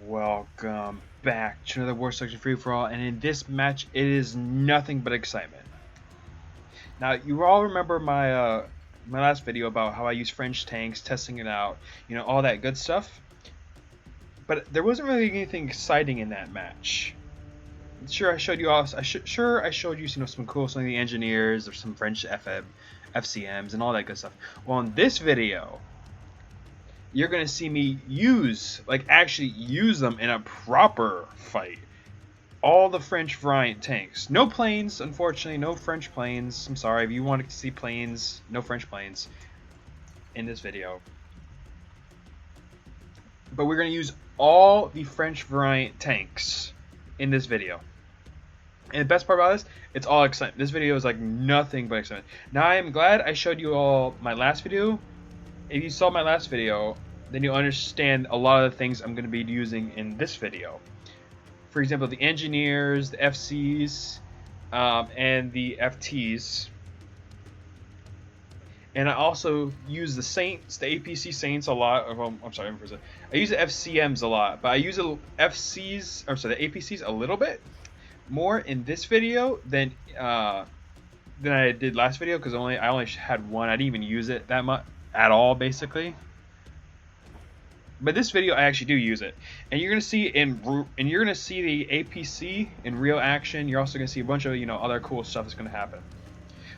Welcome back to another War Selection Free For All, and in this match, it is nothing but excitement. Now, you all remember my last video about how I use French tanks, testing it out, all that good stuff. But there wasn't really anything exciting in that match. Sure, I showed you all. I showed you, some cool, some of the engineers, or some French FCMs, and all that good stuff. Well, in this video, you're gonna see me actually use them in a proper fight. All the French variant tanks. No planes, unfortunately, no French planes. I'm sorry, if you wanted to see planes, no French planes in this video. But we're gonna use all the French variant tanks in this video. And the best part about this, it's all excitement. This video is like nothing but excitement. Now I am glad I showed you all my last video. If you saw my last video, then you'll understand a lot of the things I'm going to be using in this video. For example, the engineers, the FCs, and the FTs. And I also use the Saints, the APC Saints a lot. I'm sorry, I use the FCMs a lot, but I use the FCs, the APCs a little bit more in this video than I did last video, because I only had one. I didn't even use it that much at all, basically. But this video, I actually do use it, and you're gonna see the APC in real action. You're also gonna see a bunch of other cool stuff that's gonna happen.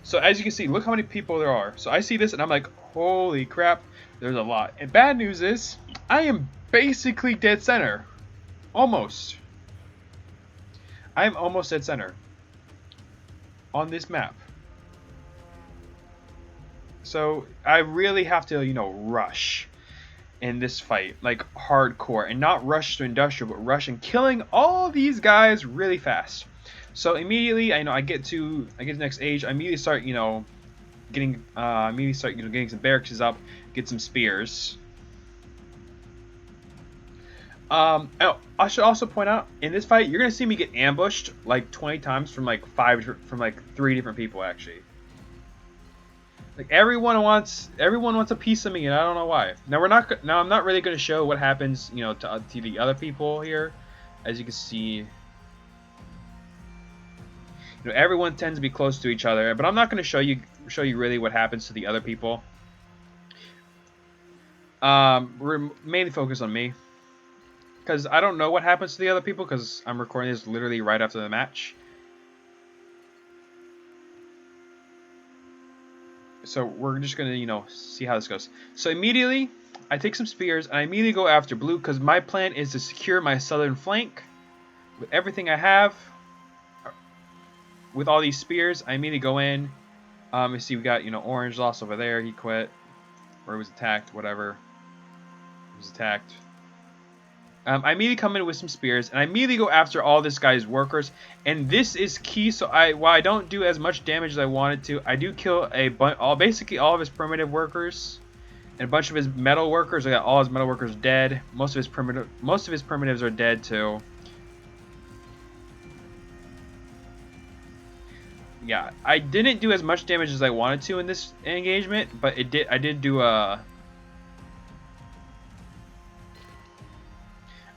So as you can see, look how many people there are. So I see this and I'm like, holy crap, there's a lot. And bad news is, I am basically dead center, almost. I am almost dead center on this map. So I really have to, rush in this fight, like hardcore, and not rush to industrial, but rush and killing all these guys really fast. So immediately, I get to the next age. I immediately start, getting some barracks up, get some spears. I should also point out, in this fight, you're gonna see me get ambushed like 20 times from like 3 different people, actually. Like everyone wants a piece of me, and I don't know why. Now I'm not really going to show what happens, to the other people here. As you can see, everyone tends to be close to each other, but I'm not going to show you really what happens to the other people. We're mainly focused on me, because I don't know what happens to the other people, because I'm recording this literally right after the match. So we're just gonna, see how this goes. So immediately, I take some spears and I immediately go after blue, because my plan is to secure my southern flank with everything I have. With all these spears, I immediately go in. You see, we got orange lost over there. He quit, or he was attacked. Whatever. He was attacked. I immediately come in with some spears, and I immediately go after all this guy's workers. And this is key. So while I don't do as much damage as I wanted to, I do kill basically all of his primitive workers and a bunch of his metal workers. I got all his metal workers dead. Most of his primitives are dead too. Yeah, I didn't do as much damage as I wanted to in this engagement, but I did do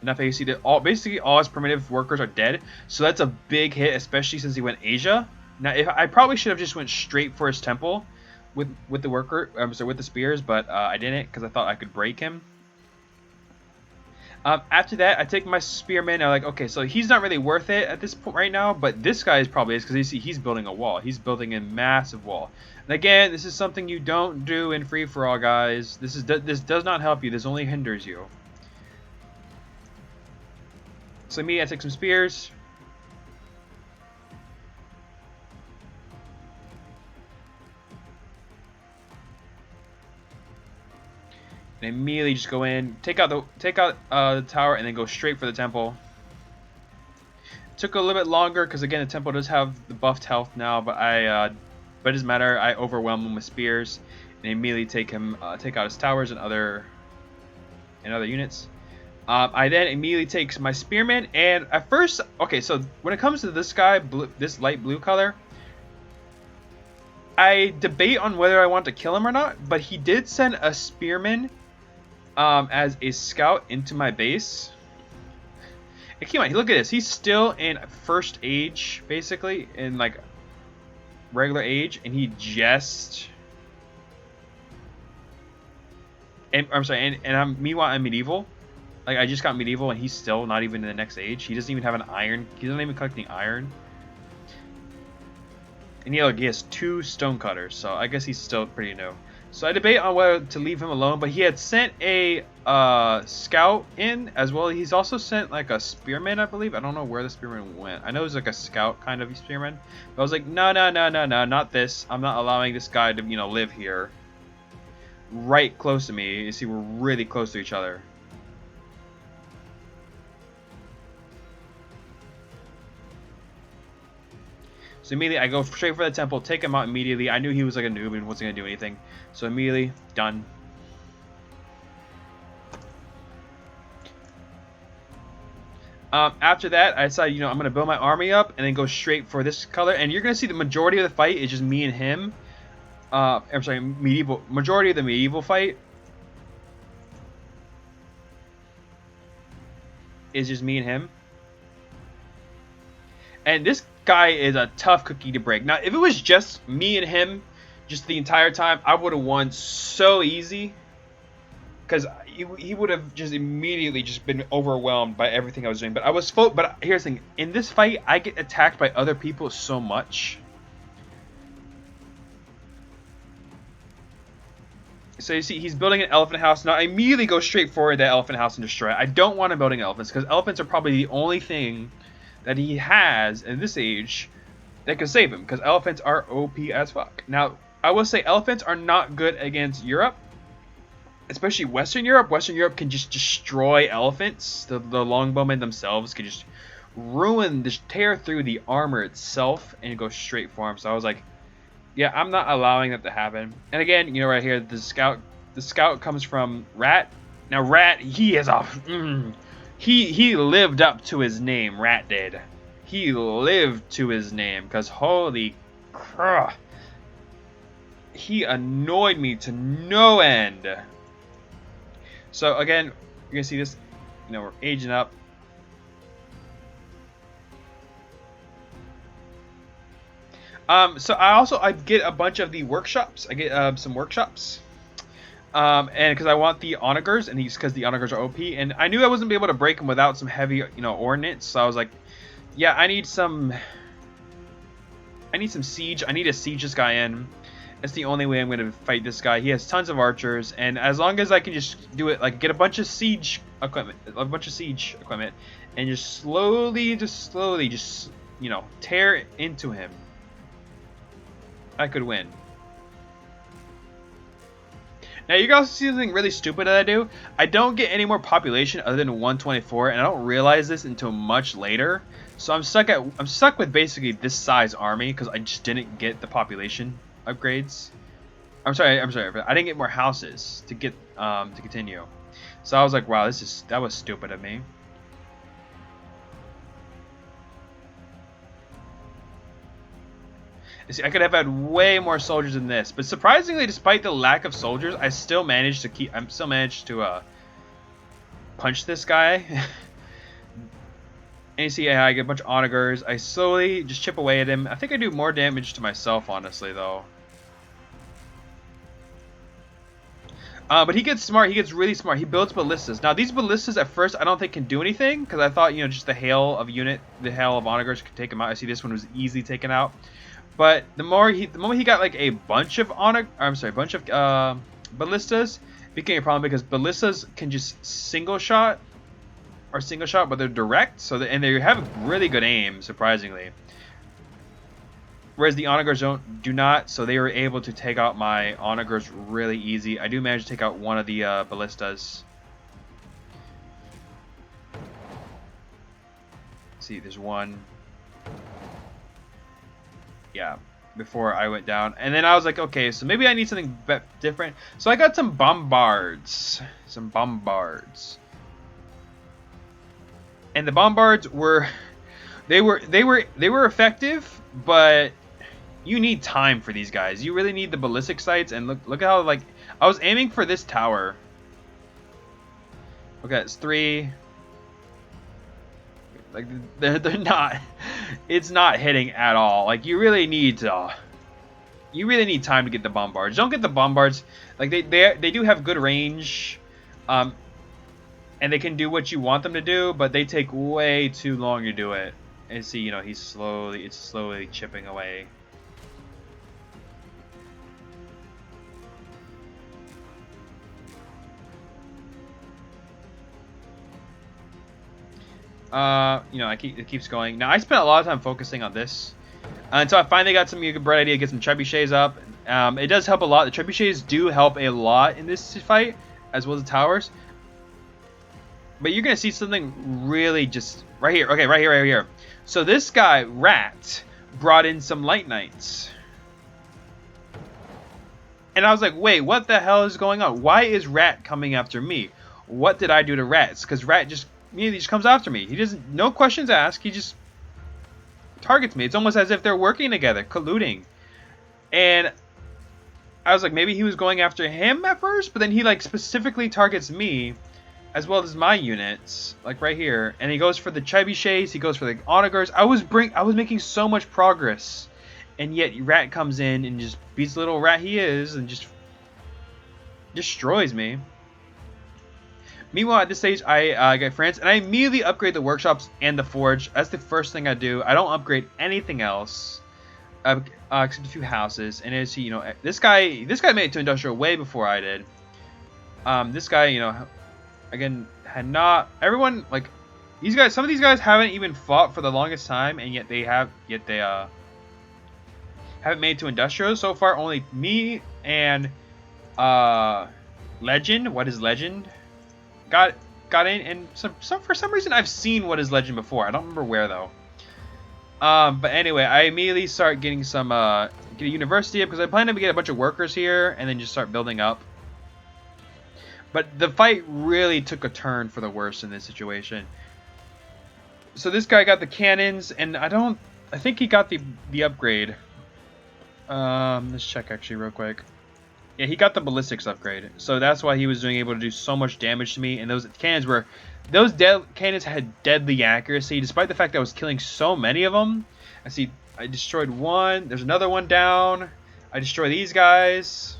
enough AC that basically all his primitive workers are dead. So that's a big hit, especially since he went Asia. Now, I probably should have just went straight for his temple with the spears, but I didn't, because I thought I could break him. After that, I take my spearman. I'm like, okay, so he's not really worth it at this point right now, but this guy probably is, because you see he's building a wall. He's building a massive wall. And again, this is something you don't do in free for all, guys. This does not help you. This only hinders you. So I take some spears. And immediately just go in, take out the tower, and then go straight for the temple. It took a little bit longer, because again, the temple does have the buffed health now, but it doesn't matter. I overwhelm him with spears, and immediately take out his towers and other units. I then immediately take my spearman, and at first, okay, so when it comes to this guy, this light blue color, I debate on whether I want to kill him or not, but he did send a spearman as a scout into my base. Keep on, look at this. He's still in first age, basically, in like regular age, and he just. And I'm sorry, and meanwhile I'm medieval. Like I just got medieval, and he's still not even in the next age. He doesn't even have an iron. He doesn't even collect any iron. And he has 2 stonecutters, so I guess he's still pretty new. So I debate on whether to leave him alone, but he had sent a scout in as well. He's also sent like a spearman, I believe. I don't know where the spearman went. I know it was like a scout kind of spearman. But I was like, no, not this. I'm not allowing this guy to, live here. Right close to me. You see, we're really close to each other. So immediately I go straight for the temple, take him out immediately. I knew he was like a noob and wasn't going to do anything. So immediately, done. After that, I decided, I'm going to build my army up and then go straight for this color. And you're going to see the majority of the fight is just me and him. I'm sorry, majority of the medieval fight is just me and him. And this guy is a tough cookie to break. Now, if it was just me and him, just the entire time, I would have won so easy. Because he would have just immediately just been overwhelmed by everything I was doing. But but here's the thing: in this fight, I get attacked by other people so much. So you see, he's building an elephant house. Now I immediately go straight forward that elephant house and destroy it. I don't want him building elephants because elephants are probably the only thing that he has in this age that can save him, because elephants are OP as fuck. Now, I will say elephants are not good against Europe, especially Western Europe. Western Europe can just destroy elephants. The longbowmen themselves can just tear through the armor itself and go straight for him. So I was like, yeah, I'm not allowing that to happen. And again, right here, the scout comes from Rat. Now Rat, he is a he lived up to his name. Rat did. He lived to his name, because holy crap, he annoyed me to no end. So again, you're gonna see this, we're aging up. So I get a bunch of the workshops. I get some workshops. And because I want the onagers, and because the onagers are OP, and I knew I wasn't be able to break them without some heavy, ordnance. So I was like, yeah, I need some siege. I need to siege this guy in. It's the only way I'm going to fight this guy. He has tons of archers, and as long as I can just do it, like get a bunch of siege equipment, and just slowly, tear into him, I could win. Now you guys see something really stupid that I do. I don't get any more population other than 124, and I don't realize this until much later. So I'm stuck with basically this size army because I just didn't get the population upgrades. I'm sorry. I didn't get more houses to get to continue. So I was like, wow, that was stupid of me. See, I could have had way more soldiers than this, but surprisingly, despite the lack of soldiers, I still managed to punch this guy. And you see, I get a bunch of onagers. I slowly just chip away at him. I think I do more damage to myself, honestly, though. But he gets smart. He gets really smart. He builds ballistas. Now, these ballistas at first I don't think can do anything, because I thought, just the hail of onagers could take him out. I see this one was easily taken out. But the moment he got like a bunch of ballistas, it became a problem, because ballistas can just single shot, but they're direct, and they have really good aim, surprisingly. Whereas the onagers do not, so they were able to take out my onagers really easy. I do manage to take out one of the ballistas. See, there's one. Yeah, before I went down. And then I was like, okay, so maybe I need something different. So I got some bombards. And the bombards were effective, but you need time for these guys. You really need the ballistic sights, and look at how, like, I was aiming for this tower. Okay, it's 3. Like they're not. It's not hitting at all. Like you really need to. You really need time to get the bombards. Don't get the bombards. Like they do have good range, and they can do what you want them to do, but they take way too long to do it. And see, it's slowly chipping away. It keeps going. Now I spent a lot of time focusing on this until I finally got some bright idea to get some trebuchets up. It does help a lot. The trebuchets do help a lot in this fight, as well as the towers. But you're gonna see something really just right here. Okay, right here. So this guy Rat brought in some light knights, and I was like, wait, what the hell is going on? Why is Rat coming after me? What did I do to Rat? Because Rat just comes after me. He doesn't, no questions asked. He just targets me. It's almost as if they're working together, colluding. And I was like, maybe he was going after him at first, but then he like specifically targets me, as well as my units, like right here. And he goes for the trebuchets. He goes for the onagers. I was making so much progress, and yet Rat comes in and just beats the little rat he is, and just destroys me. Meanwhile, at this stage, I get France, and I immediately upgrade the workshops and the forge. That's the first thing I do. I don't upgrade anything else, except a few houses. And as this guy made it to industrial way before I did. This guy, again, had not. Everyone like these guys. Some of these guys haven't even fought for the longest time, and yet they haven't made it to industrial so far. Only me and Legend. What is Legend? Got in, and for some reason I've seen What is Legend before. I don't remember where though. But anyway, I immediately start getting get a university up because I plan to get a bunch of workers here and then just start building up. But the fight really took a turn for the worse in this situation. So this guy got the cannons, and I think he got the upgrade. Let's check actually real quick. Yeah, he got the ballistics upgrade, so that's why he was able to do so much damage to me. And those cannons had deadly accuracy, despite the fact that I was killing so many of them. I destroyed one. There's another one down. I destroy these guys.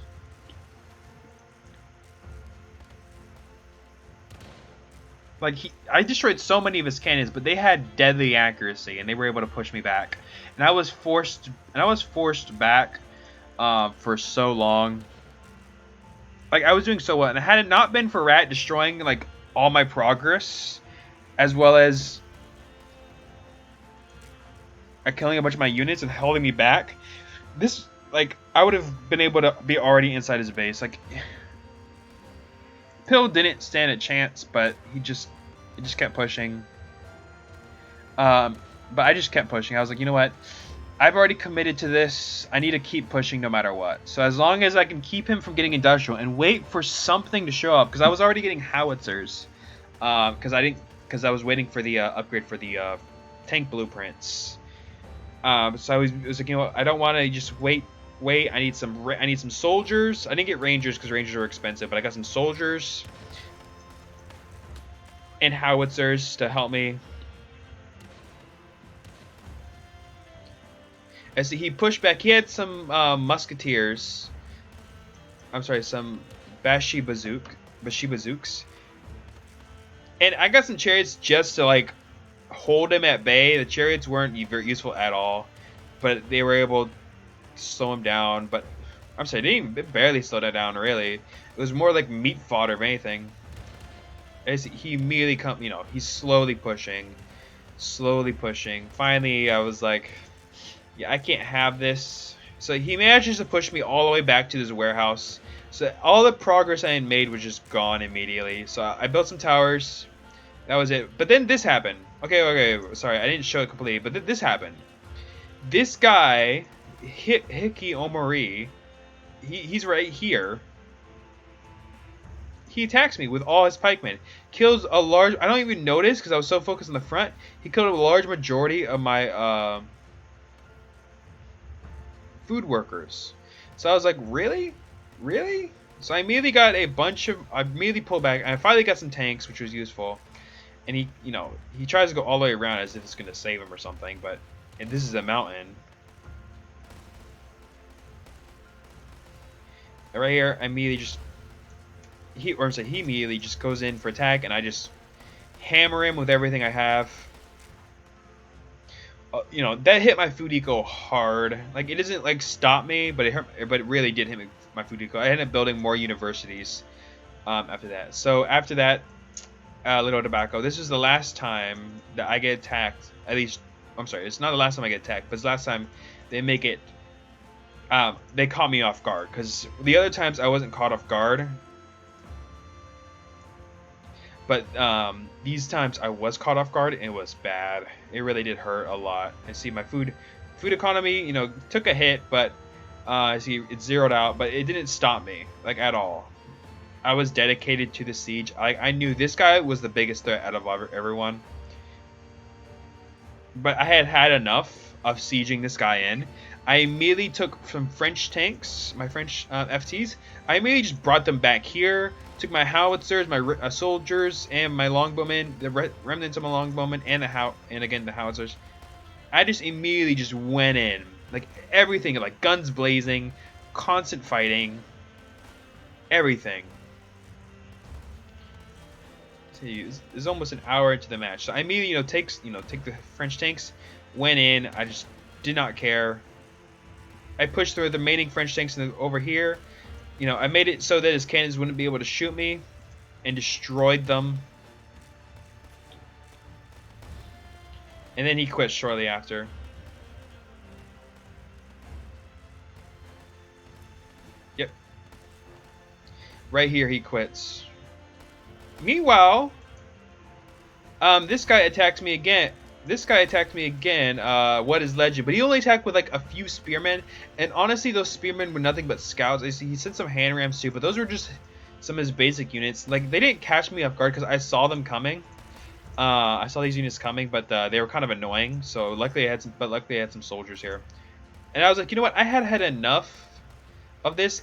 I destroyed so many of his cannons, but they had deadly accuracy, and they were able to push me back. And I was forced back for so long. Like, I was doing so well, and had it not been for Rat destroying, like, all my progress, as well as killing a bunch of my units and holding me back, I would have been able to be already inside his base. Like, Pill didn't stand a chance, but he just kept pushing. But I just kept pushing. I was like, you know what? I've already committed to this. I need to keep pushing no matter what. So as long as I can keep him from getting industrial and wait for something to show up, because I was already getting howitzers, because I was waiting for the upgrade for the tank blueprints. So I was like, you know what? I don't want to just wait. I need some soldiers. I didn't get rangers because rangers are expensive, but I got some soldiers and howitzers to help me. As he pushed back, he had some musketeers. I'm sorry, some Bazooks. And I got some chariots just to like hold him at bay. The chariots weren't very useful at all, but they were able to slow him down. But I'm sorry, they barely slowed that down really. It was more like meat fodder of anything. As he immediately he's slowly pushing. Finally, I was like, yeah, I can't have this. So he manages to push me all the way back to this warehouse. So all the progress I had made was just gone immediately. So I built some towers. That was it. But then this happened. Okay. Sorry, I didn't show it completely. But this happened. This guy, Hickey Omori, he's right here. He attacks me with all his pikemen. Kills a large... I don't even notice because I was so focused on the front. He killed a large majority of my... food workers. So I was like, really? So I immediately pulled back, and I finally got some tanks, which was useful. And he, you know, he tries to go all the way around as if it's gonna save him or something. But and this is a mountain. And right here, I immediately just he immediately just goes in for attack, and I just hammer him with everything I have. You know, that hit my food eco hard. Like, it doesn't like stop me, but it hurt. But it really did hit my food eco. I ended up building more universities after that. So after that, Little Tobacco. This is the last time that I get attacked. At least, I'm sorry, it's not the last time I get attacked, but it's the last time they make it. They caught me off guard, because the other times I wasn't caught off guard. But these times I was caught off guard, and it was bad. It really did hurt a lot. I see my food economy, you know, took a hit, but I see it zeroed out, but it didn't stop me, like, at all. I was dedicated to the siege. I knew this guy was the biggest threat out of everyone. But I had enough of sieging this guy in. I immediately took some French tanks, my French FTs. I immediately just brought them back here. Took my howitzers, my soldiers, and my longbowmen, the remnants of my longbowmen, and the howitzers. I just immediately just went in, like everything, like guns blazing, constant fighting, everything. It's almost an hour into the match, so I immediately, take the French tanks, went in. I just did not care. I pushed through the remaining French tanks over here. You know, I made it so that his cannons wouldn't be able to shoot me, and destroyed them. And then he quit shortly after. Yep. Right here he quits. Meanwhile, this guy attacked me again. What is legend? But he only attacked with like a few spearmen, and honestly, those spearmen were nothing but scouts. I see he sent some hand rams too, but those were just some of his basic units. Like, they didn't catch me off guard because I saw them coming. I saw these units coming, but they were kind of annoying. So luckily I had some soldiers here, and I was like, you know what? I had enough of this.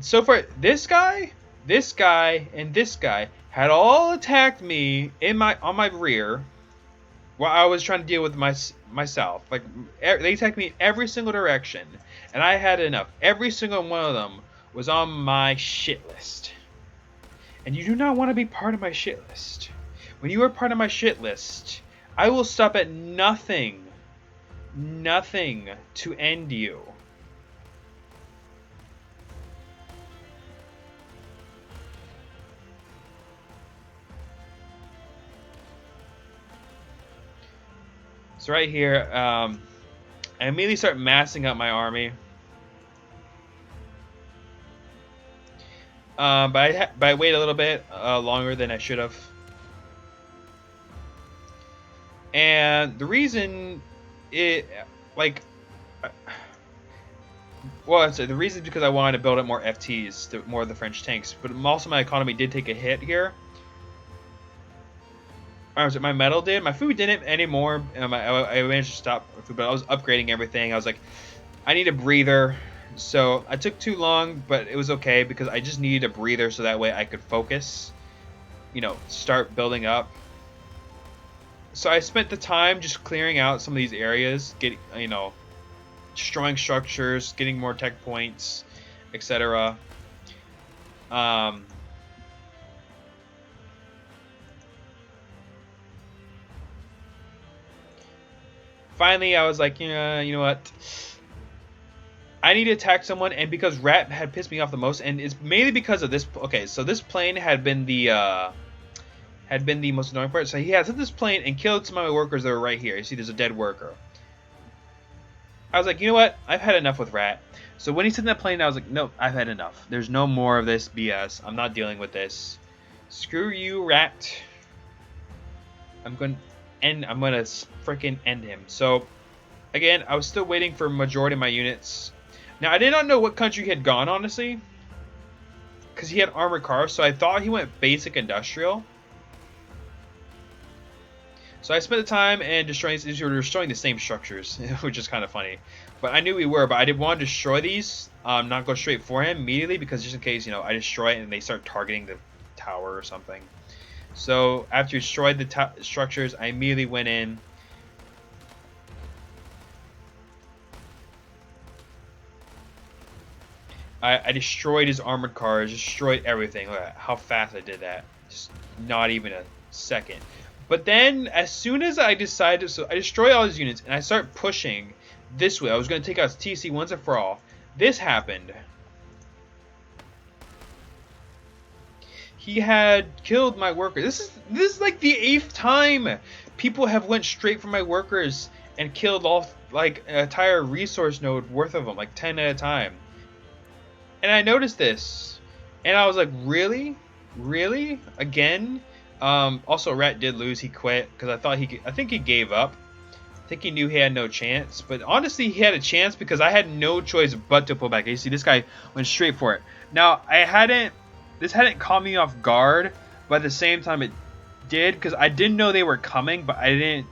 So far, this guy, and this guy had all attacked me on my rear, while I was trying to deal with myself. Like, they attacked me in every single direction, and I had enough. Every single one of them was on my shit list. And you do not want to be part of my shit list. When you are part of my shit list, I will stop at nothing to end you. So right here, I immediately start massing up my army. But I wait a little bit longer than I should have. And the reason the reason is because I wanted to build up more FTs, more of the French tanks. But also my economy did take a hit here. My metal did. My food didn't anymore. I managed to stop my food, but I was upgrading everything. I was like, I need a breather. So I took too long, but it was okay because I just needed a breather so that way I could focus, start building up. So I spent the time just clearing out some of these areas, destroying structures, getting more tech points, etc. Finally, I was like, yeah, you know what? I need to attack someone, and because Rat had pissed me off the most, and it's mainly because of this. Okay, so this plane had been the most annoying part. So he had sent this plane and killed some of my workers that were right here. You see, there's a dead worker. I was like, you know what? I've had enough with Rat. So when he sent that plane, I was like, nope, I've had enough. There's no more of this BS. I'm not dealing with this. Screw you, Rat. I'm gonna freaking end him. So again, I was still waiting for majority of my units. Now, I did not know what country he had gone, honestly, because he had armored cars, so I thought he went basic industrial. So I spent the time and destroying the same structures, which is kind of funny. But I knew we were, but I didn't want to destroy these, not go straight for him immediately, because just in case, I destroy it and they start targeting the tower or something. So after he destroyed the structures, I immediately went in. I destroyed his armored cars, destroyed everything. Look at how fast I did that. Just not even a second. But then, as soon as I decided, so I destroy all his units, and I start pushing this way. I was going to take out TC once and for all. This happened. He had killed my worker. This is like the 8th time people have went straight for my workers and killed all like an entire resource node worth of them, like 10 at a time. And I noticed this, and I was like, really, again. Also, Rat did lose. He quit because I think he gave up. I think he knew he had no chance. But honestly, he had a chance because I had no choice but to pull back. You see, this guy went straight for it. Now, this hadn't caught me off guard, but at the same time, it did because I didn't know they were coming, but I didn't.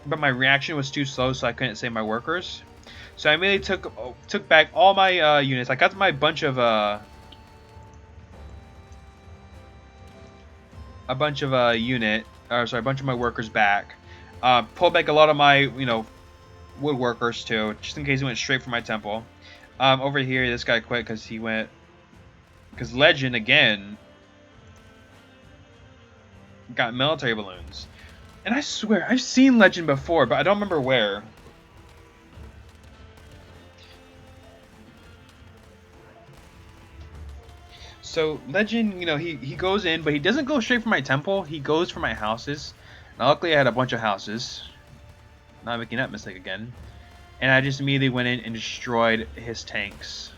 But my reaction was too slow, so I couldn't save my workers. So I immediately took back all my units. I got my bunch of a bunch of my workers back. Pulled back a lot of my woodworkers too, just in case he went straight for my temple. Over here, this guy quit because Legend again got military balloons. And I swear, I've seen Legend before, but I don't remember where. So Legend, he goes in, but he doesn't go straight for my temple. He goes for my houses. Now, luckily, I had a bunch of houses. Not making that mistake again. And I just immediately went in and destroyed his tanks.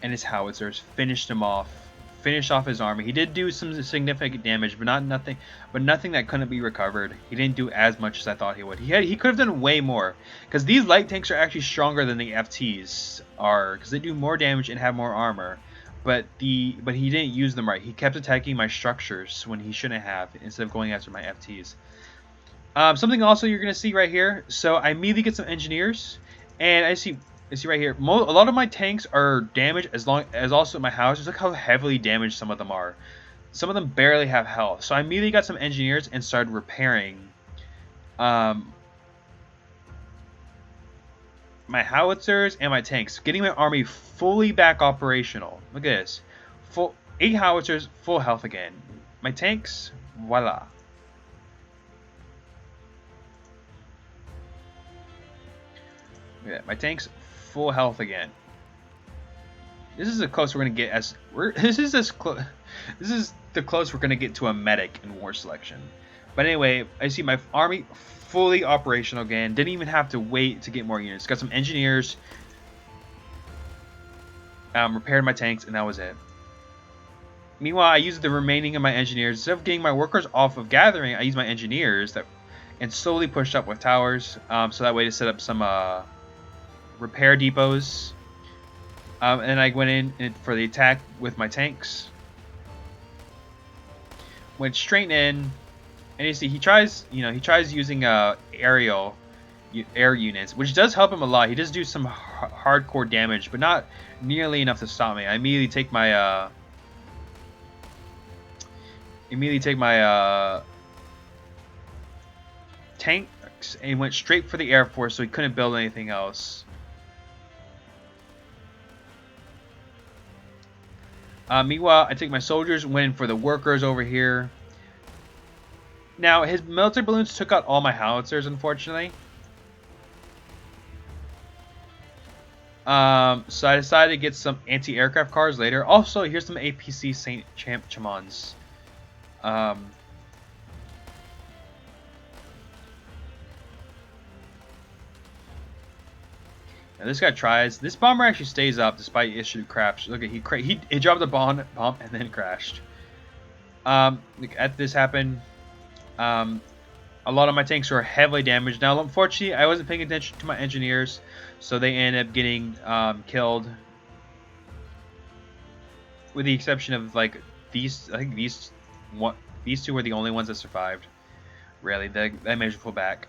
And his howitzers, finished him off. Finished off his army. He did do some significant damage, but nothing that couldn't be recovered. He didn't do as much as I thought he would. He could have done way more, because these light tanks are actually stronger than the FTs are, because they do more damage and have more armor. But he didn't use them right. He kept attacking my structures when he shouldn't have, instead of going after my FTs. Something also you're gonna see right here. So I immediately get some engineers, and I see right here, a lot of my tanks are damaged, as also my houses. Look how heavily damaged some of them are. Some of them barely have health. So I immediately got some engineers and started repairing my howitzers and my tanks, getting my army fully back operational. Look at this, 8 howitzers, full health again. My tanks, voila. Look at that. My tanks, full health again. This is the close we're gonna get this is the close we're gonna get to a medic in war selection. But anyway, I see my army fully operational again. Didn't even have to wait to get more units. Got some engineers. Repaired my tanks, and that was it. Meanwhile, I used the remaining of my engineers. Instead of getting my workers off of gathering, I used my engineers and slowly pushed up with towers. So that way to set up some repair depots. And I went in for the attack with my tanks. Went straight in, and you see he tries using air units, which does help him a lot. He does do some hardcore damage, but not nearly enough to stop me. I immediately take my tanks and went straight for the Air Force, so he couldn't build anything else. Meanwhile, I take my soldiers, went in for the workers over here. Now, his military balloons took out all my howitzers, unfortunately. So I decided to get some anti-aircraft cars later. Also, here's some APC Saint Chamons. Now this guy tries. This bomber actually stays up despite issue crash. Look at he dropped the bomb and then crashed. At this happened, a lot of my tanks were heavily damaged. Now, unfortunately, I wasn't paying attention to my engineers, so they ended up getting killed. With the exception of like these, I think these two were the only ones that survived. Really, that managed to pull back.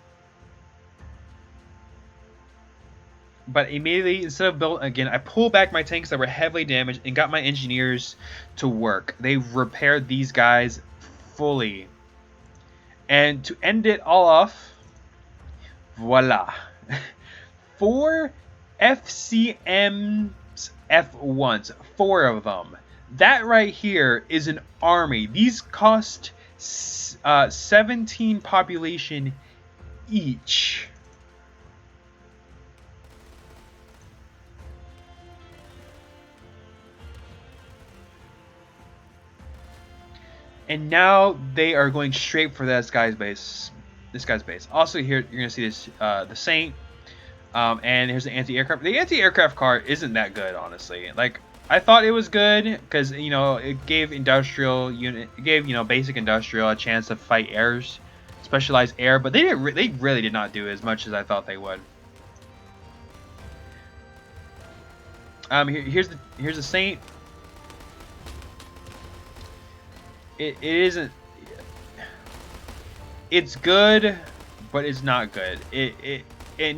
But immediately, instead of build again, I pulled back my tanks that were heavily damaged and got my engineers to work. They repaired these guys fully. And to end it all off, voila. 4 FCM's F1s. 4 of them. That right here is an army. These cost 17 population each. And now they are going straight for this guy's base. Also here, you're going to see this, the Saint. And here's the anti-aircraft. The anti-aircraft car isn't that good, honestly. Like, I thought it was good because, you know, it gave industrial unit, it gave, you know, basic industrial a chance to fight airs, specialized air. But they really did not do as much as I thought they would. Here's the Saint. It isn't. It's good, but it's not good. It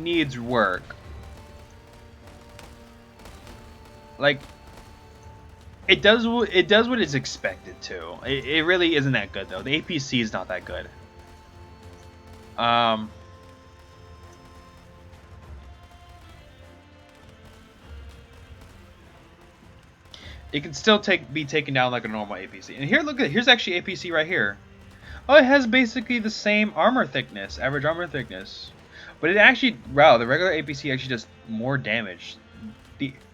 needs work. Like, it does what it's expected to. It really isn't that good though. The APC is not that good. It can still be taken down like a normal APC. And here, look at it. Here's actually APC right here. Oh, it has basically the same armor thickness, average armor thickness. But it actually, wow, the regular APC actually does more damage.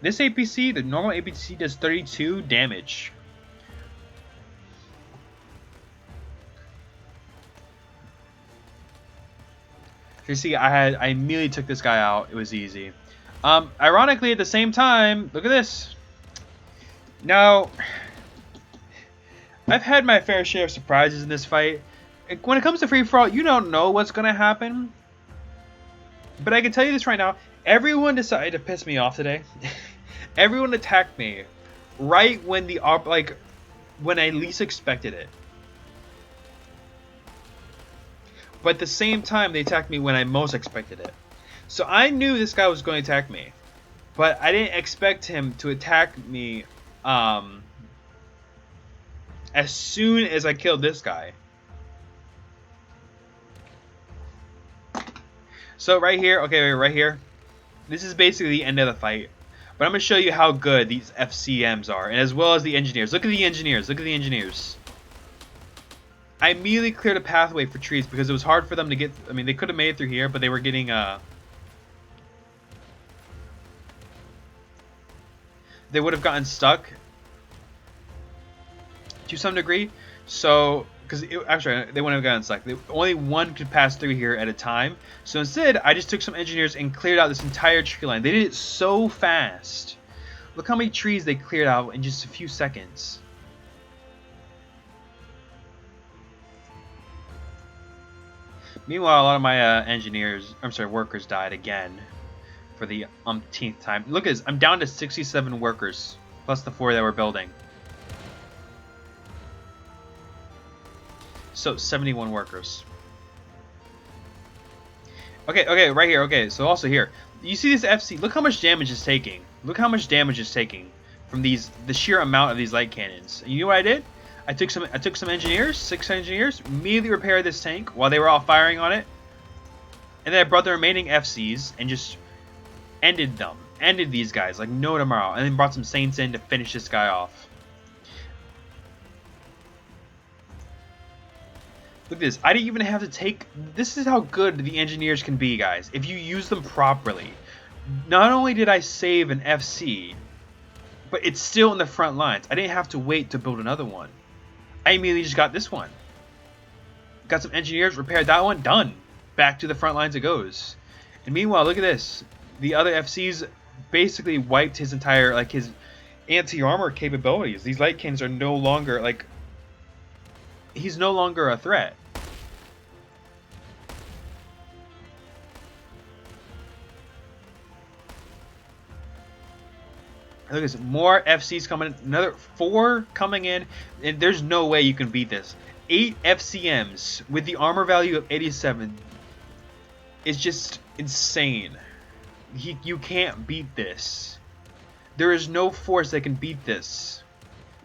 This APC, the normal APC, does 32 damage. You see, I immediately took this guy out. It was easy. Ironically, at the same time, look at this. Now, I've had my fair share of surprises in this fight. When it comes to free-for-all, you don't know what's going to happen. But I can tell you this right now. Everyone decided to piss me off today. Everyone attacked me right when when I least expected it. But at the same time, they attacked me when I most expected it. So I knew this guy was going to attack me. But I didn't expect him to attack me as soon as I killed this guy. So right here, okay, right here, this is basically the end of the fight. But I'm going to show you how good these FCMs are, and as well as the engineers. Look at the engineers, look at the engineers. I immediately cleared a pathway for trees because it was hard for them to get, I mean, they could have made it through here, but they were getting, they would have gotten stuck to some degree. So, because actually they wouldn't have gotten stuck. Only one could pass through here at a time. So instead, I just took some engineers and cleared out this entire tree line. They did it so fast. Look how many trees they cleared out in just a few seconds. Meanwhile, a lot of my workers died again for the umpteenth time. Look at this. I'm down to 67 workers, plus the 4 that we're building. So 71 workers. Okay, right here. Okay, so also here, you see this FC? Look how much damage it's taking. Look how much damage it's taking from the sheer amount of these light cannons. And you know what I did? I took some engineers, 6 engineers, immediately repaired this tank while they were all firing on it, and then I brought the remaining FCs and just ended these guys like no tomorrow, and then brought some Saints in to finish this guy off. Look at this. I didn't even have to take... This is how good the engineers can be, guys, if you use them properly. Not only did I save an FC, but it's still in the front lines. I didn't have to wait to build another one. I immediately just got this one. Got some engineers, repaired that one, done. Back to the front lines it goes. And meanwhile, look at this. The other FCs basically wiped his entire, like, his anti-armor capabilities. These light cannons are no longer, like... He's no longer a threat. Look at this. More FCs coming in. Another 4 coming in. And there's no way you can beat this. 8 FCMs with the armor value of 87 is just insane. You can't beat this. There is no force that can beat this.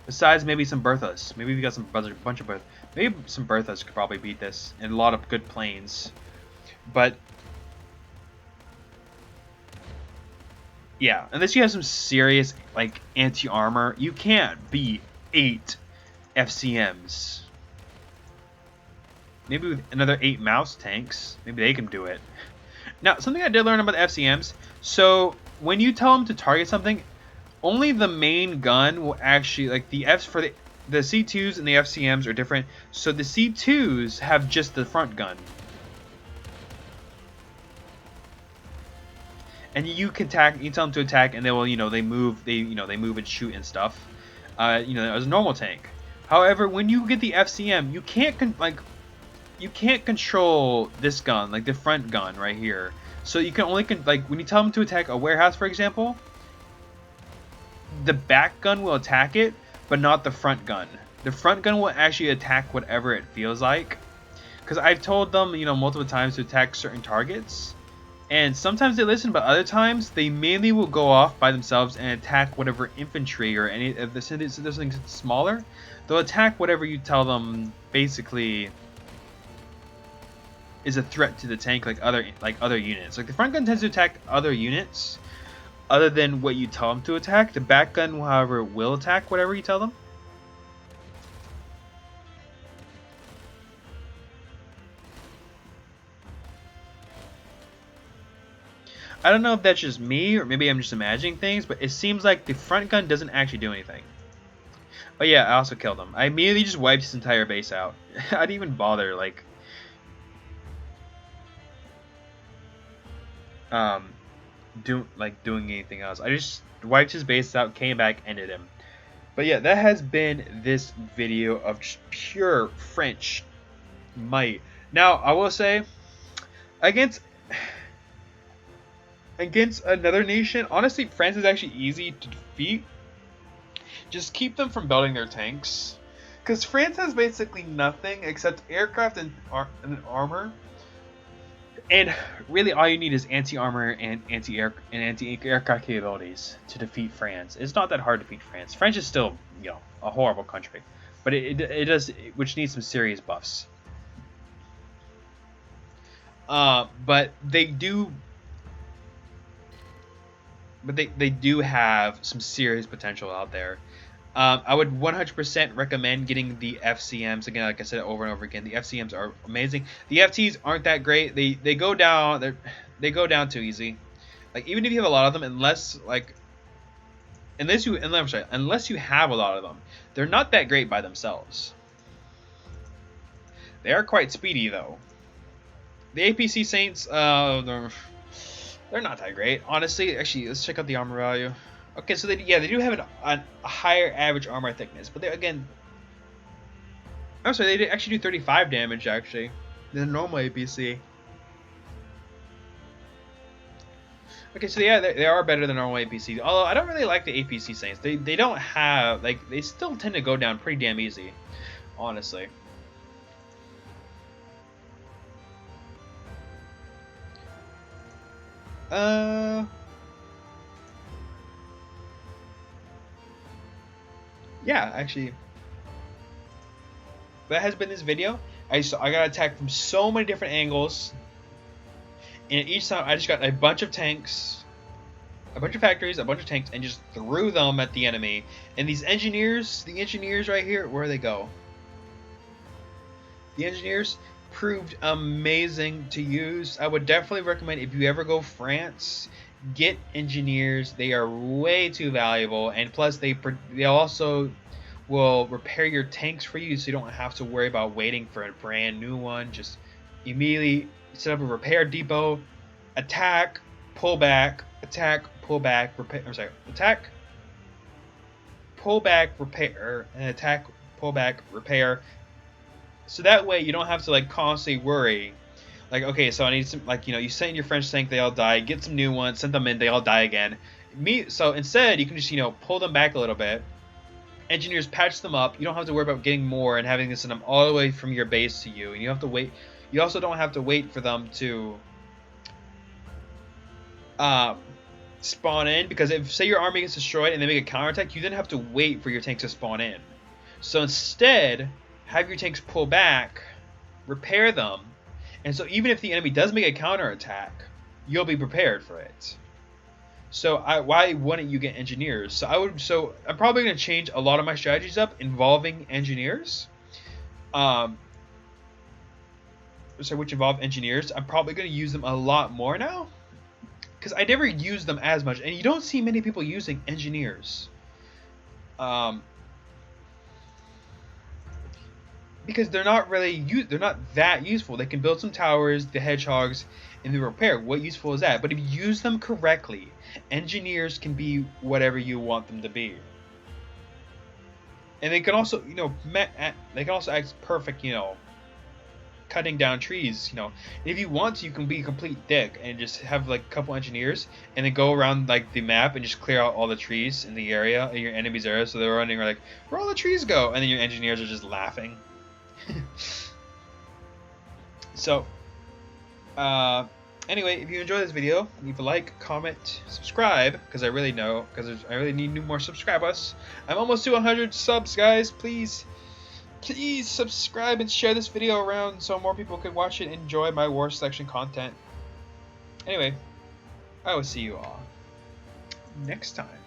Besides maybe some Berthas. Maybe we got some bunch of Berthas. Maybe some Berthas could probably beat this. And a lot of good planes. But yeah, unless you have some serious like anti-armor, you can't beat 8 FCMs. Maybe with another 8 mouse tanks, maybe they can do it. Now, something I did learn about the FCMs. So when you tell them to target something, only the main gun will actually, like the Fs for the C2s and the FCMs are different. So the C2s have just the front gun. And you can attack, you tell them to attack, and they will, they move and shoot and stuff, as a normal tank. However, when you get the FCM, you can't control this gun, like the front gun right here. So you can only when you tell them to attack a warehouse, for example, the back gun will attack it, but not the front gun. The front gun will actually attack whatever it feels like. Because I've told them, multiple times to attack certain targets. And sometimes they listen, but other times they mainly will go off by themselves and attack whatever infantry or any of the something smaller. They'll attack whatever you tell them basically is a threat to the tank, like other units. Like the front gun tends to attack other units other than what you tell them to attack. The back gun, however, will attack whatever you tell them. I don't know if that's just me, or maybe I'm just imagining things, but it seems like the front gun doesn't actually do anything. Oh yeah, I also killed him. I immediately just wiped his entire base out. I didn't even bother, doing anything else. I just wiped his base out, came back, ended him. But yeah, that has been this video of just pure French might. Now, I will say, against another nation, honestly, France is actually easy to defeat. Just keep them from building their tanks, because France has basically nothing except aircraft and armor, and really all you need is anti-armor and anti-aircraft capabilities to defeat France. It's not that hard to defeat France. France is still, a horrible country, but which needs some serious buffs. But they do. But they do have some serious potential out there. I would 100% recommend getting the FCMs. Again, like I said over and over again, the FCMs are amazing. The FTs aren't that great. They go down. They go down too easy. Like even if you have a lot of them, unless you have a lot of them, they're not that great by themselves. They are quite speedy though. The APC Saints, they're not that great, honestly. Actually, let's check out the armor value. Okay, so they do have a higher average armor thickness, but I'm sorry, they actually do 35 damage actually than normal APC. Okay, so yeah, they are better than normal APCs. Although I don't really like the APC Saints. They don't have they still tend to go down pretty damn easy, honestly. Yeah, actually, that has been this video. I got attacked from so many different angles, and each time I just got a bunch of tanks, a bunch of factories, a bunch of tanks, and just threw them at the enemy. And these engineers, the engineers right here, where do they go? The engineers proved amazing to use. I would definitely recommend, if you ever go France, get engineers. They are way too valuable, and plus they also will repair your tanks for you, so you don't have to worry about waiting for a brand new one. Just immediately set up a repair depot, attack, pull back, attack, pull back, repair. I'm sorry, attack, pull back, repair, and attack, pull back, repair. So that way you don't have to constantly worry. Okay, so I need some, you send your French tank, they all die. Get some new ones, send them in, they all die again. So instead, you can just pull them back a little bit, engineers patch them up. You don't have to worry about getting more and having to send them all the way from your base to you. And you have to wait. You also don't have to wait for them to spawn in, because if, say, your army gets destroyed and they make a counterattack, you then have to wait for your tanks to spawn in. So instead, have your tanks pull back, repair them, and so even if the enemy does make a counterattack, you'll be prepared for it. So why wouldn't you get engineers? So I'm probably going to change a lot of my strategies up involving engineers. Which involve engineers. I'm probably going to use them a lot more now, because I never use them as much, and you don't see many people using engineers. Because they're not that useful. They can build some towers, the hedgehogs, and the repair. What useful is that? But if you use them correctly, engineers can be whatever you want them to be. And they can also, they can also act perfect, cutting down trees. If you want to, you can be a complete dick and just have like a couple engineers and then go around like the map and just clear out all the trees in the area, in your enemy's area. So they're running like, where all the trees go? And then your engineers are just laughing. So, anyway, if you enjoyed this video, leave a like, comment, subscribe, because I really need more subscribers. I'm almost to 100 subs, guys. Please subscribe and share this video around so more people can watch it and enjoy my War Selection content. Anyway, I will see you all next time.